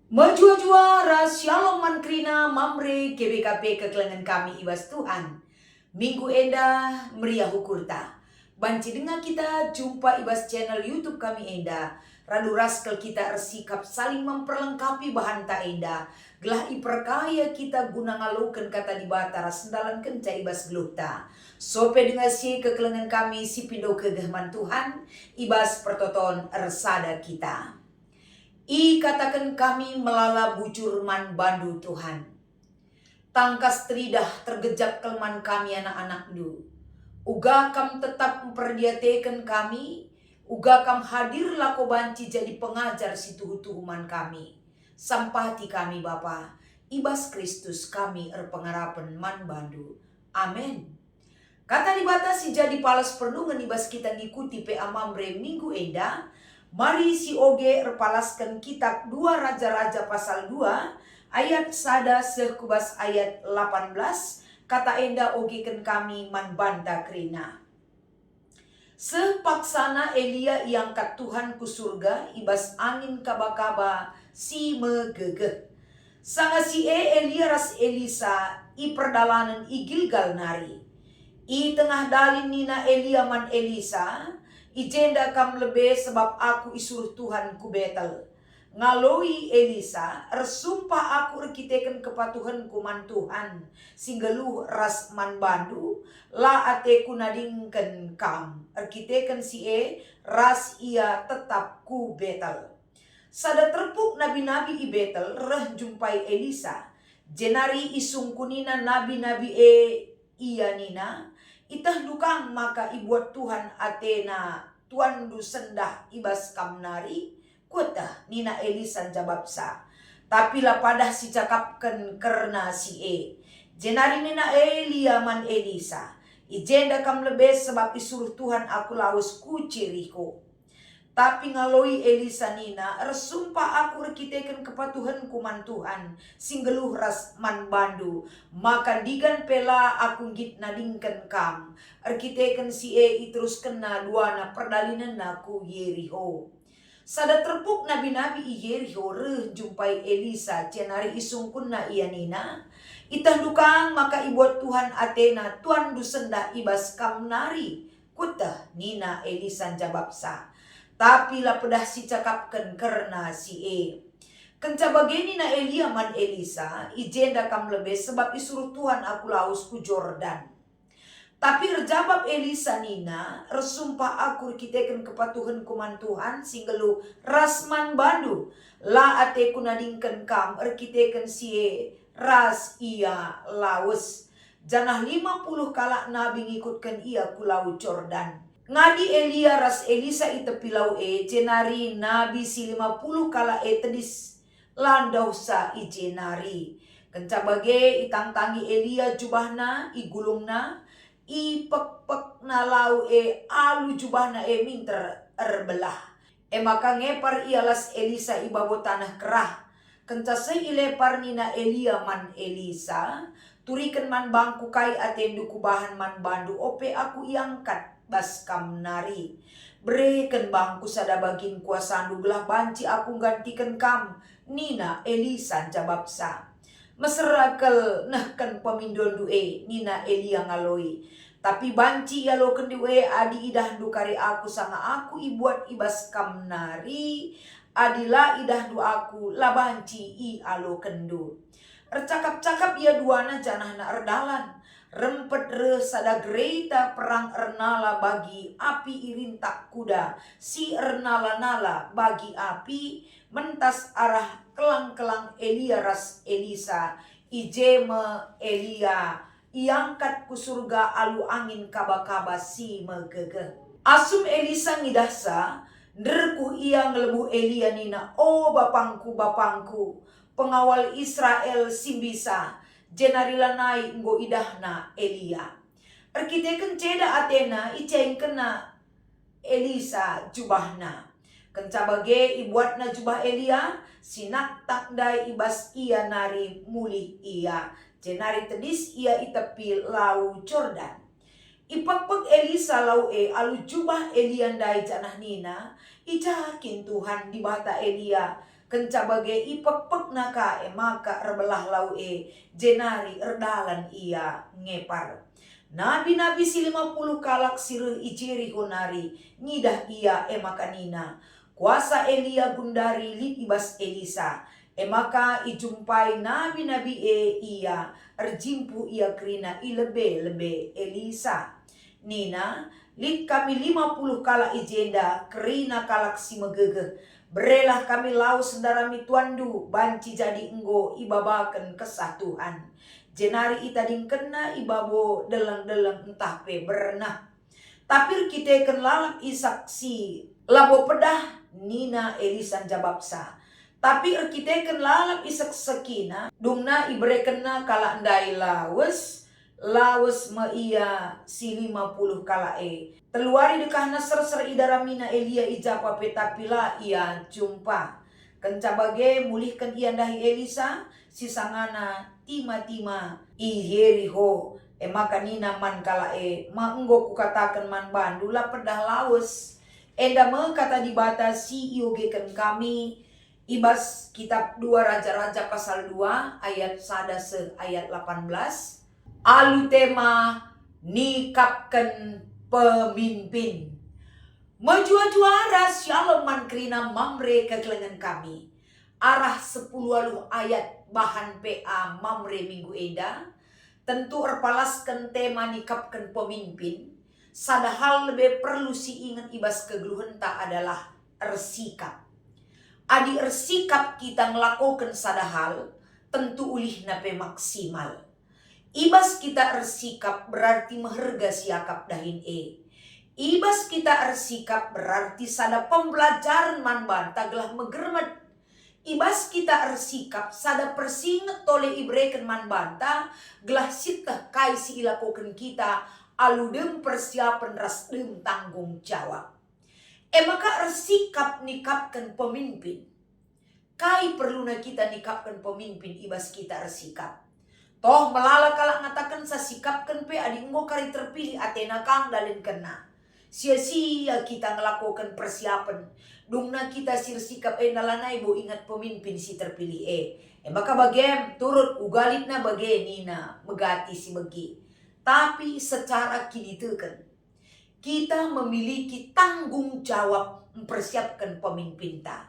Menjua-juara Shalom Mankrina Mamre GBKP kekelengan kami ibas Tuhan. Minggu endah meriah hukurta. Banci dengar kita jumpa ibas channel YouTube kami endah. Radu raskel kita ersikap saling memperlengkapi bahan tak endah. Gelah iperkaya kita guna ngalukan kata di batara sendalan kenca ibas geluhta. Sope dengan si kekelengan kami si pindo kegehman Tuhan. Ibas pertoton ersada kita. I katakan kami melala bujur man bandu Tuhan. Tangkas teridah tergejap kelman kami anak-anak du. Uga kam tetap memperdiatekan kami. Uga kam hadir lako banci jadi pengajar si tuhu-tuhuman kami. Sampati kami Bapa. Ibas Kristus kami erpengarapan man bandu. Amin. Kata dibatasi jadi palas perdungan ibas kita ngikuti PA Mamre minggu endah. Mari si oge erpalaskan kitab 2 Raja-Raja pasal 2 ayat sada sekubas ayat 18 kata enda ogeken kami man banta krina. Sepaksana Elia iangkat Tuhan ku surga ibas angin kaba-kaba si megegeh. Sanga si Elia ras Elisa i perdalanan i Gilgal nari. I tengah dalin nina Elia man Elisa. Ijenda kam lebe sebab aku isuruh Tuhan ku Betel. Ngaloi Elisa, ersumpah aku rekiteken kepatuhan ku man Tuhan. Singgeluh ras man bandu, la ateku nadingken kam. Erkiteken si ras ia tetap ku Betel. Sada terpuk nabi-nabi i Betel, reh jumpai Elisa. Jenari isung kunina nabi-nabi iya nina. Itah dukang maka ibuat Tuhan Athena tuan du sendah ibas kamnari kuatah nina Elisa jababsa. Tapi lah padah si cakapkan karena si jenari nina Elia man Elisa. Ijenda kam lebe sebab isuruh Tuhan aku laus kuciriku. Tapi ngaloi Elisa nina ersumpah aku rekiteken kepatuhan kuman Tuhan singgeluh ras man bandu maka digan pela aku git nadingken kam rekiteken si terus kena duana perdalinan aku Yeriho. Sada terpuk nabi-nabi i Yeriho reh jumpai Elisa cenari isungkunna iya nina itah dukang maka ibuat Tuhan Athena tuan du sendah ibas kam nari kutah nina Elisa jababsa. Tapi lah pedah si cakapkan karena si Kenca bageni na Elia man Elisa, ijenda kam lebe sebab isuruh Tuhan aku laus ku Jordan. Tapi rejabab Elisa nina, resumpah aku rekiteken kepatuhan kuman Tuhan, singgelu rasman bandu. La ateku nadingken kam, rekiteken si ras ia laus. Janah 50 kalak nabi ngikutkan ia ku laut Jordan. Ngadi Elia ras Elisa itepilau jenari nabi si 50 kala tedis landau sa jenari. Kenca bage itang-tangi Elia jubahna igulungna i pek-pek na lau alu jubahna minter erbelah. Maka ngepar ialas Elisa ibabo tanah kerah. Kenca seilepar nina Elia man Elisa turiken man bangku kai atendu kubahan man bandu ope aku iangkat bas kam nari. Berikan bangku sada bagin kuasa gelah banci aku gantikan kam nina Elisa jababsa. Meserakel nahkan pemindon due nina Elia ngaloi. Tapi banci yaloken due adi idah dukari aku sanga aku ibuat ibas kam nari. Adila idah du aku la banci i aloken du. Ercakap-cakap ia duana janah na erdalan. Rempet sada gereta perang ernala bagi api irintak kuda. Si ernala-nala bagi api mentas arah kelang-kelang Elia ras Elisa. Ijeme Elia iangkat ku surga alu angin kaba-kaba si megege. Asum Elisa ngidasa derku ia ngelebu Elia nina. Oh bapangku pengawal Israel simbisa. Jenarila nai nggo idahna Elia. Erkiteken ceda Athena icaing kena Elisa jubahna. Kenca bage ibuatna jubah Elia sinak takdai ibas ia nari mulih ia. Jenari tedis ia itepi lau Jordan. Ipakpak Elisa lau alu jubah Elia ndai janah nina. Ijakin Tuhan di bata Elia. Kencabage ipakpak naka maka rebelah lau jenari erdalan ia ngepar. Nabi-nabi si 50 kalak siru iciri honari. Ngidah ia makanina. Kuasa Elia gundari lit ibas Elisa. Maka ijumpai nabi-nabi ia. Erjimpu ia kerina ilebe-lebe Elisa. Nina, lit kami 50 kala ijenda, kerina kalak si megegeh. Berelah kami lau sendarami tuandu, banci jadi enggo ibabakan kesah Tuhan. Jenari itading kena ibabo deleng-deleng entah pe berenah. Tapi kita ken lalap isaksi labo pedah nina Elisan jababsa. Tapi kita ken lalap isak sekina dungna ibrekena kala ndai Lawas ma ia si 50 kala Teluari dekahna ser-ser idaramina Elia ijapa petapila ia jumpa. Kencabage mulihkan ia dahi Elisa si sangana tima-tima iheriho. Maka nina man kala ma enggo kukatakan man bandula pedah lawas. Enda me kata dibata si iogeken kami. Ibas kitab 2 Raja-Raja pasal 2 ayat 1 ayat 18. Alu tema nikapkan pemimpin. Menjua-juara shalom man kerina mamre kekelengan kami. Arah 10 aluh ayat bahan PA mamre minggu eda. Tentu erpalaskan tema nikapkan pemimpin. Sadahal lebih perlu si ingat ibas kegeluhan tak adalah ersikap. Adi ersikap kita ngelakukan sadahal. Tentu ulih nape maksimal. Ibas kita ersikap berarti meherga siakap dahin Ibas kita ersikap berarti sada pembelajaran man banta gelah megermet. Ibas kita ersikap sada persinget tole ibreken man banta gelah sitah kai si ilakoken kita aludem persiapan rasdem tanggung jawab. Maka ersikap nikapkan pemimpin. Kai perluna kita nikapkan pemimpin ibas kita ersikap. Toh melala kalak ngatakan sa sikapkan pe adi enggo kari terpilih atena kang dalin kena. Sia-sia kita ngelakukan persiapan. Dungna kita sir sikap nalanai bo ingat pemimpin si terpilih maka bagem turut ugalit na bage nina megati si bagi. Tapi secara kini teken kita memiliki tanggung jawab mempersiapkan pemimpin ta.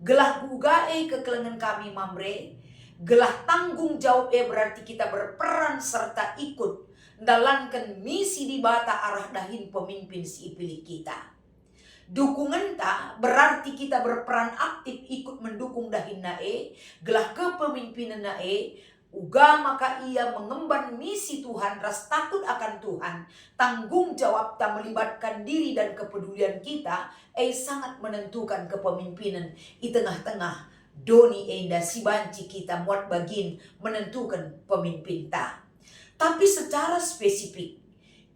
Gelah gugae kekelengan kami mamre. Gelah tanggung jawab berarti kita berperan serta ikut dalankan misi di bata arah dahin pemimpin si pilih kita. Dukungan tak berarti kita berperan aktif ikut mendukung dahin nae, gelah kepemimpinan nae, uga maka ia mengemban misi Tuhan, ras takut akan Tuhan, tanggung jawab tak melibatkan diri dan kepedulian kita, sangat menentukan kepemimpinan di tengah-tengah doni enda si banci kita muat bagin menentukan pemimpin ta. Tapi secara spesifik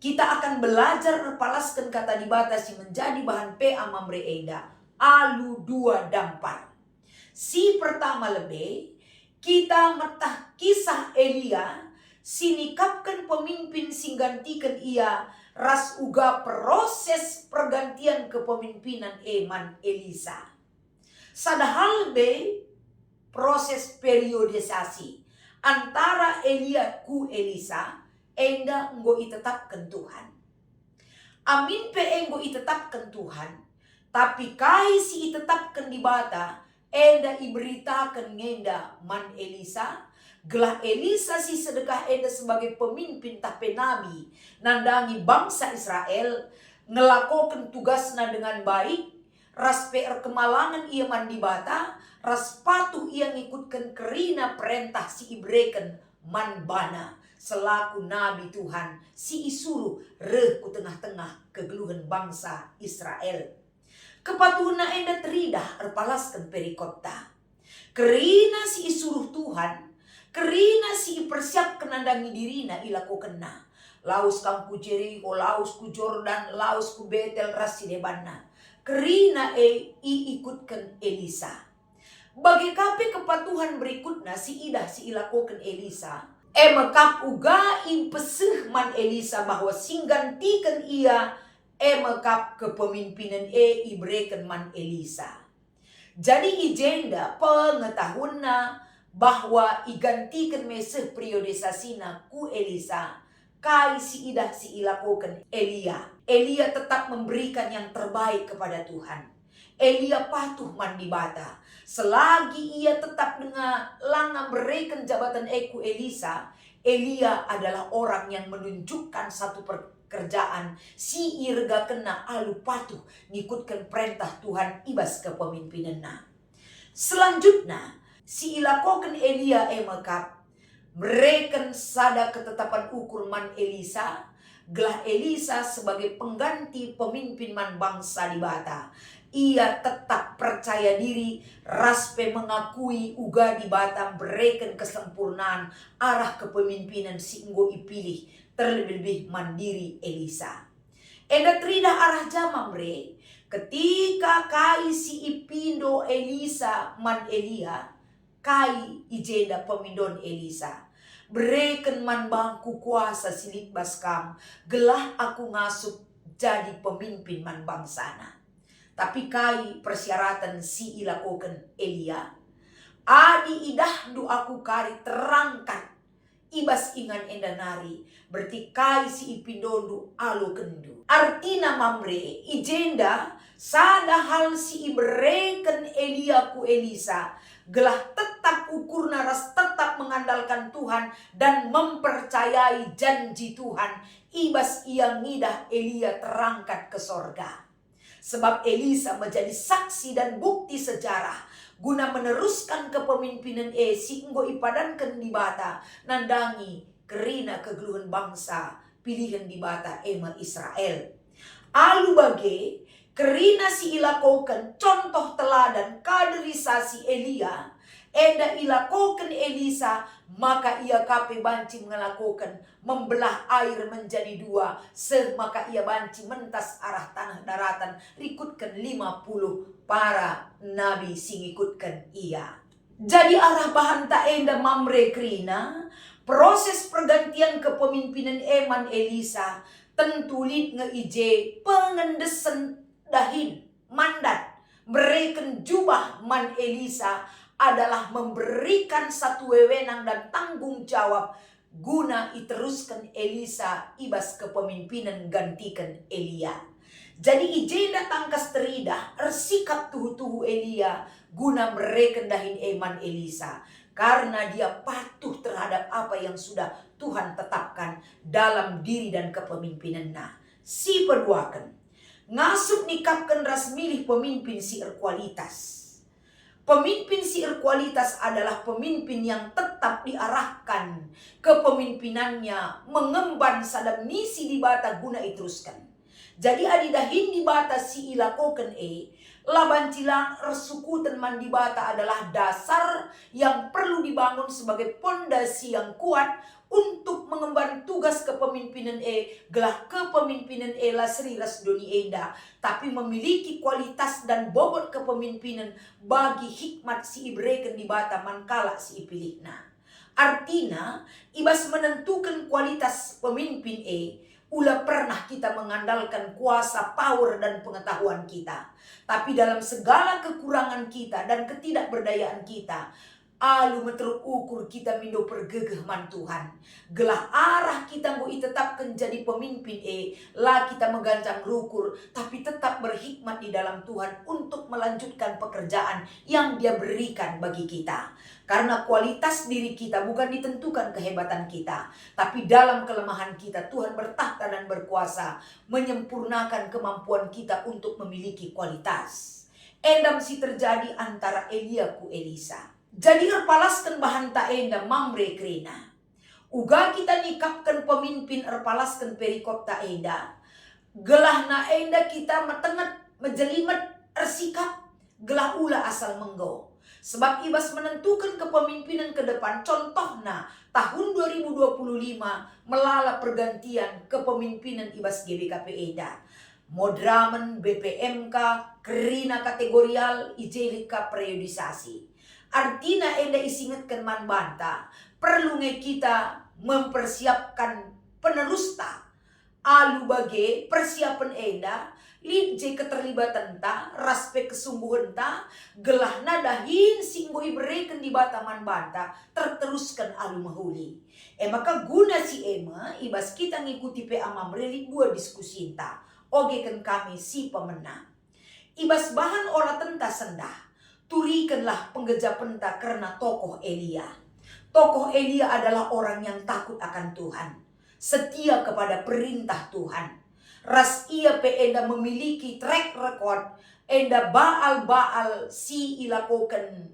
kita akan belajar berpalaskan kata dibatasi menjadi bahan PA mamre enda alu 2 dampar. Si pertama lebih kita metah kisah Elia sinikapkan pemimpin singgantikan ia ras uga proses pergantian kepemimpinan eman Elisa. Sadahal be proses periodisasi antara Elia ku Elisa enda enggo itetapkan Tuhan. Amin pe enggo itetapkan Tuhan. Tapi kai si itetapkan di bata enda iberitakan ngenda man Elisa. Gelah Elisa si sedekah enda sebagai pemimpin tapi nabi nandangi bangsa Israel ngelakukan tugasnya dengan baik. Ras PR kemalangan ia mandi bata, ras patuh ia ngikutkan kerina perintah si ibreken manbana selaku nabi Tuhan si isuruh reh ku tengah-tengah kegeluhan bangsa Israel. Kepatuhna enda teridah erpalaskan perikota. Kerina si isuruh Tuhan, kerina si persiapkan nandangi dirina ilakukenna. Laus kampu Jericho, laus ku Jordan, laus ku Betel rasidebana. Kerina ikutkan Elisa. Bagi kape kepatuhan berikutnya si idah si ilakukan Elisa. Mekap uga impesih man Elisa bahwa singgantikan ia mekap kepemimpinan ibreken man Elisa. Jadi ijenda pengetahuan bahwa igantikan meseh periodisasina ku Elisa kai si idah si ilakokan Elia. Elia tetap memberikan yang terbaik kepada Tuhan. Elia patuh mandi bata. Selagi ia tetap dengan langa berikan jabatan ku Elisa, Elia adalah orang yang menunjukkan satu pekerjaan si irga kena alu patuh ngikutkan perintah Tuhan ibas kepemimpinannya. Selanjutnya, si ilakokan Elia mekap mereka sada ketetapan ukur man Elisa, gelah Elisa sebagai pengganti pemimpin man bangsa di bata. Ia tetap percaya diri, raspe mengakui uga di bata berikan kesempurnaan arah kepemimpinan si enggo ipilih terlebih mandiri Elisa. Eda trida arah jama bre, ketika kai si ipindo Elisa man Elia, kai ijeda pemindon Elisa. Bereken man bangku kuasa silit baskam, gelah aku ngasup jadi pemimpin man bangsana. Tapi kai persyaratan si ilakoken Elia, adi idah du aku kari terangkat ibas ingan endanari, berarti kai si ipindondu alu kendu. Artina mamre ijenda sada hal si ibereken Elia ku Elisa, gelah tetap ukur naras tetap mengandalkan Tuhan dan mempercayai janji Tuhan, ibas ia ngidah Elia terangkat ke sorga. Sebab Elisa menjadi saksi dan bukti sejarah guna meneruskan kepemimpinan si enggo ipadankan di bata nandangi kerina kegeluhan bangsa pilihan di bata ema Israel. Alu bage kerina si ilakokan contoh teladan kaderisasi Elia, enda ilakokan Elisa, maka ia kape banci melakukan membelah air menjadi dua, maka ia banci mentas arah tanah daratan, rikutkan 50 para nabi sing ikutkan ia. Jadi arah bahan tak enda mamre krina, proses pergantian kepemimpinan eman Elisa tentu lid ngeije pengendesen dahin mandat berikan jubah man Elisa adalah memberikan satu wewenang dan tanggung jawab guna iteruskan Elisa ibas kepemimpinan gantikan Elia. Jadi ijenda tangkas teridah ersikap tuhu-tuhu Elia guna mereka dahin eman Elisa, karena dia patuh terhadap apa yang sudah Tuhan tetapkan dalam diri dan kepemimpinannya. Si peduakan ngasup nikapkan ras milih pemimpin si erkualitas. Pemimpin si erkualitas adalah pemimpin yang tetap diarahkan kepemimpinannya mengemban sadam misi di bata guna iteruskan. Jadi adidahin di bata si ilakoken laban cilang ersukutan man di bata adalah dasar yang perlu dibangun sebagai pondasi yang kuat untuk mengemban tugas kepemimpinan gelah kepemimpinan la seriras doni enda, tapi memiliki kualitas dan bobot kepemimpinan bagi hikmat si ibreken di bata mankala si ipilihna. Artinya ibas menentukan kualitas pemimpin ulah pernah kita mengandalkan kuasa, power dan pengetahuan kita, tapi dalam segala kekurangan kita dan ketidakberdayaan kita, alu meteruk ukur kita mindo pergegeh man Tuhan. Gelah arah kita mau itetapkan jadi pemimpin lah kita menggancang rukur, tapi tetap berhikmat di dalam Tuhan untuk melanjutkan pekerjaan yang Dia berikan bagi kita. Karena kualitas diri kita bukan ditentukan kehebatan kita, tapi dalam kelemahan kita Tuhan bertahta dan berkuasa menyempurnakan kemampuan kita untuk memiliki kualitas. Endam si terjadi antara Elia ku Elisa. Jadi erpalaskan bahan tak enda mamre krena. Uga kita nikapkan pemimpin erpalaskan perikop tak enda. Gelah na enda kita metenget menjelimet ersikap gelah ula asal menggo. Sebab ibas menentukan kepemimpinan ke depan. Contohnya tahun 2025 melala pergantian kepemimpinan ibas GBKP enda. Modramen BPMK kerina kategorial ijelika periodisasi. Artinya enda isingatkan man banta perlu kita mempersiapkan penerus ta. Alu bage persiapan enda, lid je keterlibatan ta, raspe kesungguhan ta, gelah nadahin singgoi bereken di bataman banta, terteruskan alu mahuli. Maka guna si ema, ibas kita ngikuti pe amamre li buat diskusi ta, oge kan kami si pemenang. Ibas bahan ora tenta sendah, turikanlah penggejapan ta karena tokoh Elia. Tokoh Elia adalah orang yang takut akan Tuhan, setia kepada perintah Tuhan. Ras ia pe enda memiliki track record, enda baal-baal si ilakokan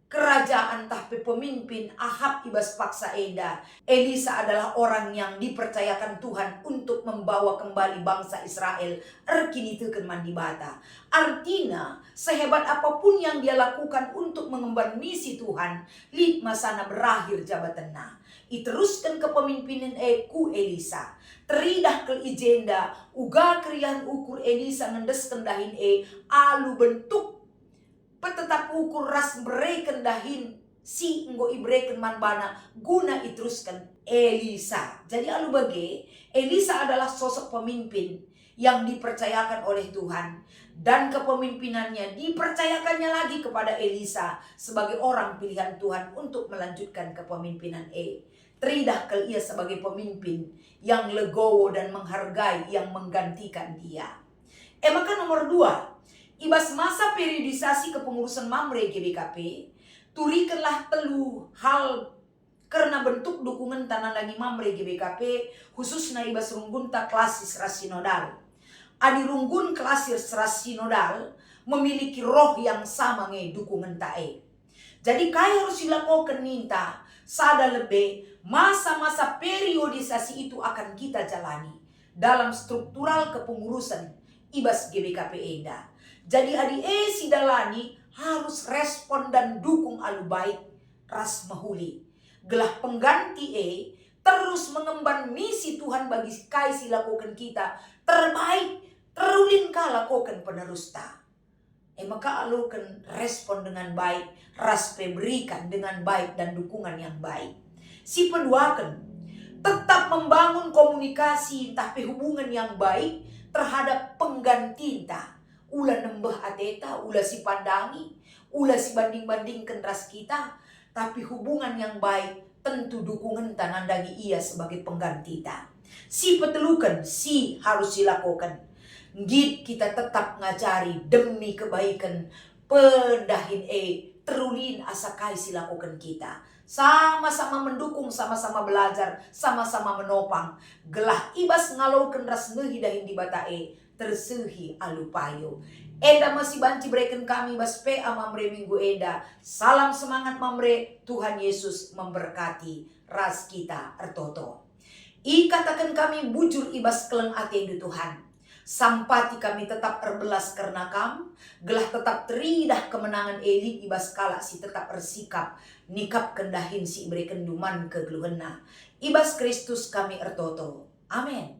kerajaan tahpe pemimpin Ahab ibas paksa enda. Elisa adalah orang yang dipercayakan Tuhan untuk membawa kembali bangsa Israel erkini teken mandi bata. Artinya sehebat apapun yang dia lakukan untuk mengemban misi Tuhan, lid masana berakhir jabatannya. Iteruskan kepemimpinan ku Elisa. Teridah ke ijenda uga krian ukur Elisa ngendeskan dahin alu bentuk petetap ukur ras bereken dahin si enggo ibreken manbana guna iteruskan Elisa. Jadi alu bage Elisa adalah sosok pemimpin yang dipercayakan oleh Tuhan, dan kepemimpinannya dipercayakannya lagi kepada Elisa sebagai orang pilihan Tuhan untuk melanjutkan kepemimpinan Teridah ke ia sebagai pemimpin yang legowo dan menghargai yang menggantikan dia. Maka nomor 2, ibas masa periodisasi kepengurusan Mamre GBKP, turikanlah telu hal karena bentuk dukungan tanah lagi Mamre GBKP, khususnya ibas runggunta klasis rasinodal. Adi runggun klasis rasinodal memiliki roh yang sama nge dukungan tae. Jadi kaya harus dilakukan ninta, sada lebih masa-masa periodisasi itu akan kita jalani dalam struktural kepengurusan ibas GBKP enda. Jadi adi sidalani harus respon dan dukung alu baik ras mahuli. Gelah pengganti terus mengemban misi Tuhan bagi kai silakukan kita terbaik, terulin kala lakukan penerus ta. Maka alukan respon dengan baik, ras berikan dengan baik dan dukungan yang baik. Si peduakan tetap membangun komunikasi tapi hubungan yang baik terhadap pengganti ta. Ulah nembah ateta, ulah si pandangi, ulah si banding-bandingkan ras kita, tapi hubungan yang baik tentu dukungan tanandagi ia sebagai pengganti ta. Si petelukan, si harus dilakukan. Git kita tetap ngajari demi kebaikan pendahin terulin asa kai silakukan kita. Sama-sama mendukung, sama-sama belajar, sama-sama menopang. Gelah ibas ngalaukan ras ngehidahin di bata tersehi alupayo. Enda masih banci berikan kami bas PA Mamre minggu enda. Salam semangat Mamre, Tuhan Yesus memberkati ras kita ertoto. Ikatakan kami bujur ibas keleng atendu Tuhan. Sampati kami tetap erbelas karena kam, gelah tetap teridah kemenangan elit ibas kala si tetap bersikap, nikap kendahin si berikan duman kegeluhena. Ibas Kristus kami ertoto. Amin.